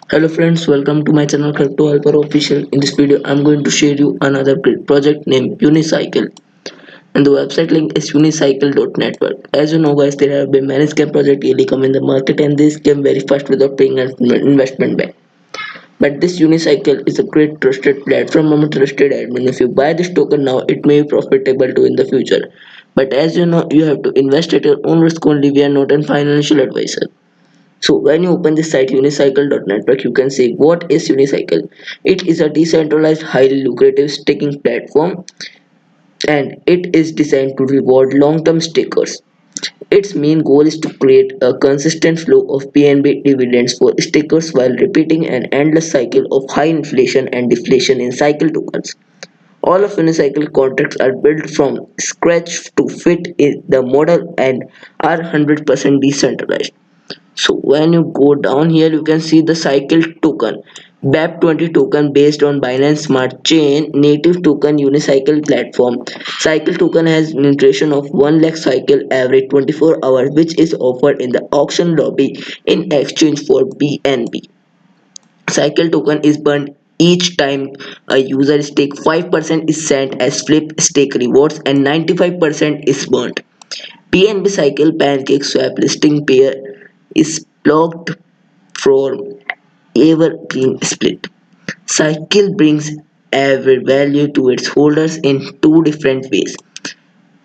Hello friends, welcome to my channel Crypto Hyper Official. In this video, I'm going to share you another great project named Unicycle, and the website link is unicycle.network. As you know guys, there have been many scam projects really come in the market and they scam very fast without paying an investment back. But this Unicycle is a great trusted platform from a trusted admin. If you buy this token now, it may be profitable too in the future. But as you know, you have to invest at your own risk only. We are not a financial advisor. So when you open this site unicycle.network, you can see what is Unicycle. It is a decentralized, highly lucrative staking platform and it is designed to reward long-term stakers. Its main goal is to create a consistent flow of PNB dividends for stakers while repeating an endless cycle of high inflation and deflation in cycle tokens. All of Unicycle contracts are built from scratch to fit in the model and are 100% decentralized. So when you go down here, you can see the cycle token, BAP20 token based on Binance Smart Chain native token unicycle platform. Cycle token has nutrition of 1 lakh cycle every 24 hours, which is offered in the auction lobby in exchange for BNB. Cycle token is burned each time a user stake 5% is sent as flip stake rewards and 95% is burnt. PNB Cycle Pancake Swap listing pair is blocked from ever being split. Cycle brings every value to its holders in two different ways.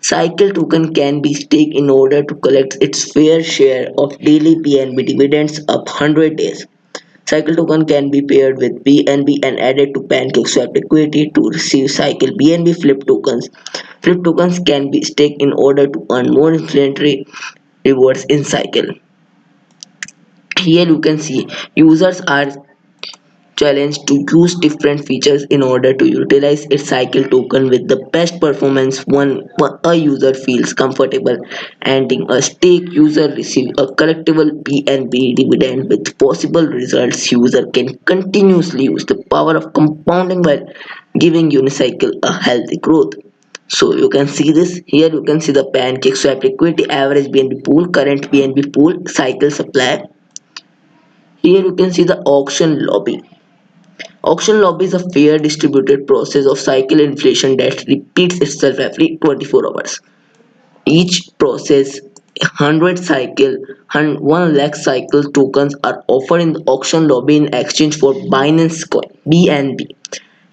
Cycle token can be staked in order to collect its fair share of daily PNB dividends up 100 days. Cycle token can be paired with BNB and added to PancakeSwap liquidity to receive Cycle BNB flip tokens. Flip tokens can be staked in order to earn more inflationary rewards in Cycle. Here you can see users are challenged to use different features in order to utilize its cycle token with the best performance when a user feels comfortable ending a stake. User receive a collectible PNB dividend with possible results. User can continuously use the power of compounding while giving unicycle a healthy growth. So you can see this here. You can see the pancake swap liquidity, average BNB pool, current BNB pool, cycle supply. Here you can see the auction lobby. Auction lobby is a fair distributed process of cycle inflation that repeats itself every 24 hours. Each process 100 cycle 1 lakh cycle tokens are offered in the auction lobby in exchange for Binance coin BNB.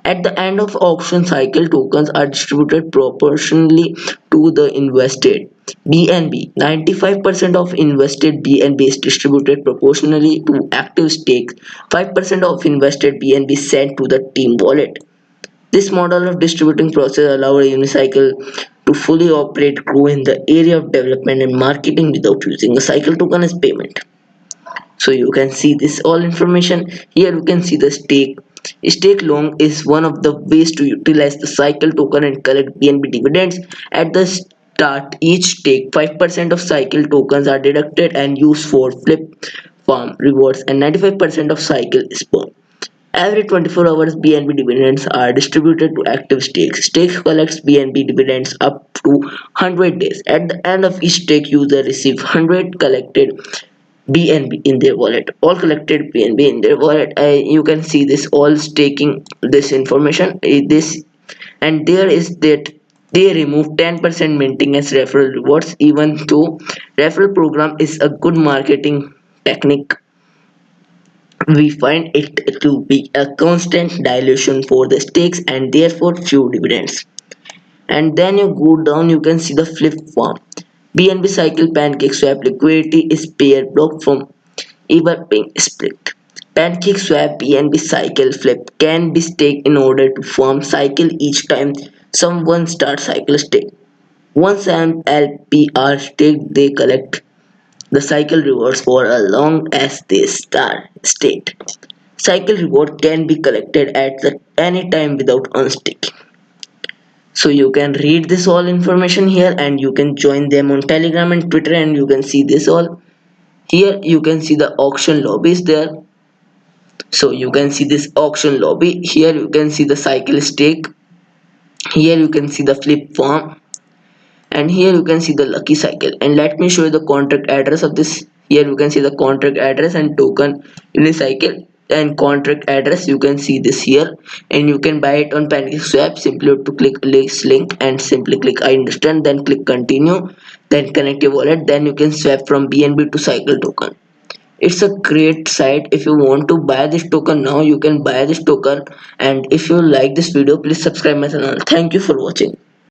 At the end of auction cycle, tokens are distributed proportionally to the invested BNB. 95% of invested BNB is distributed proportionally to active stakes. 5% of invested BNB sent to the team wallet. This model of distributing process allows a unicycle to fully operate, grow in the area of development and marketing without using a cycle token as payment. So you can see this all information here. You can see the stake long is one of the ways to utilize the cycle token and collect BNB dividends. At the start each stake 5% of cycle tokens are deducted and used for flip farm rewards and 95% of cycle is burned. Every 24 hours BNB dividends are distributed to active stakes. Stake collects BNB dividends up to 100 days. At the end of each stake, user receives 100 collected BNB in their wallet. All collected BNB in their wallet. You can see this all staking this information. This and there is that they remove 10% minting as referral rewards. Even though referral program is a good marketing technique, we find it to be a constant dilution for the stakes and therefore few dividends. And then you go down, you can see the flip farm. BNB cycle pancake swap liquidity is pair block from ever being split. Pancake swap BNB cycle flip can be staked in order to form cycle each time someone starts cycle stake. Once an LPR staked, they collect the cycle rewards for as long as they start state. Cycle reward can be collected at any time without unstaking. So you can read this all information here and you can join them on Telegram and Twitter and you can see this all. Here you can see the auction lobbies there. So you can see this auction lobby. Here you can see the cycle stake. Here you can see the flip farm. And here you can see the lucky cycle. And let me show you the contract address of this. Here you can see the contract address and token unicycle. and contract address, you can see this here, and you can buy it on PancakeSwap. Simply to click this link and simply click I understand, then click continue, then connect your wallet, then you can swap from BNB to Cycle token. It's a great site. If you want to buy this token now, you can buy this token. And if you like this video, please subscribe my channel. Thank you for watching.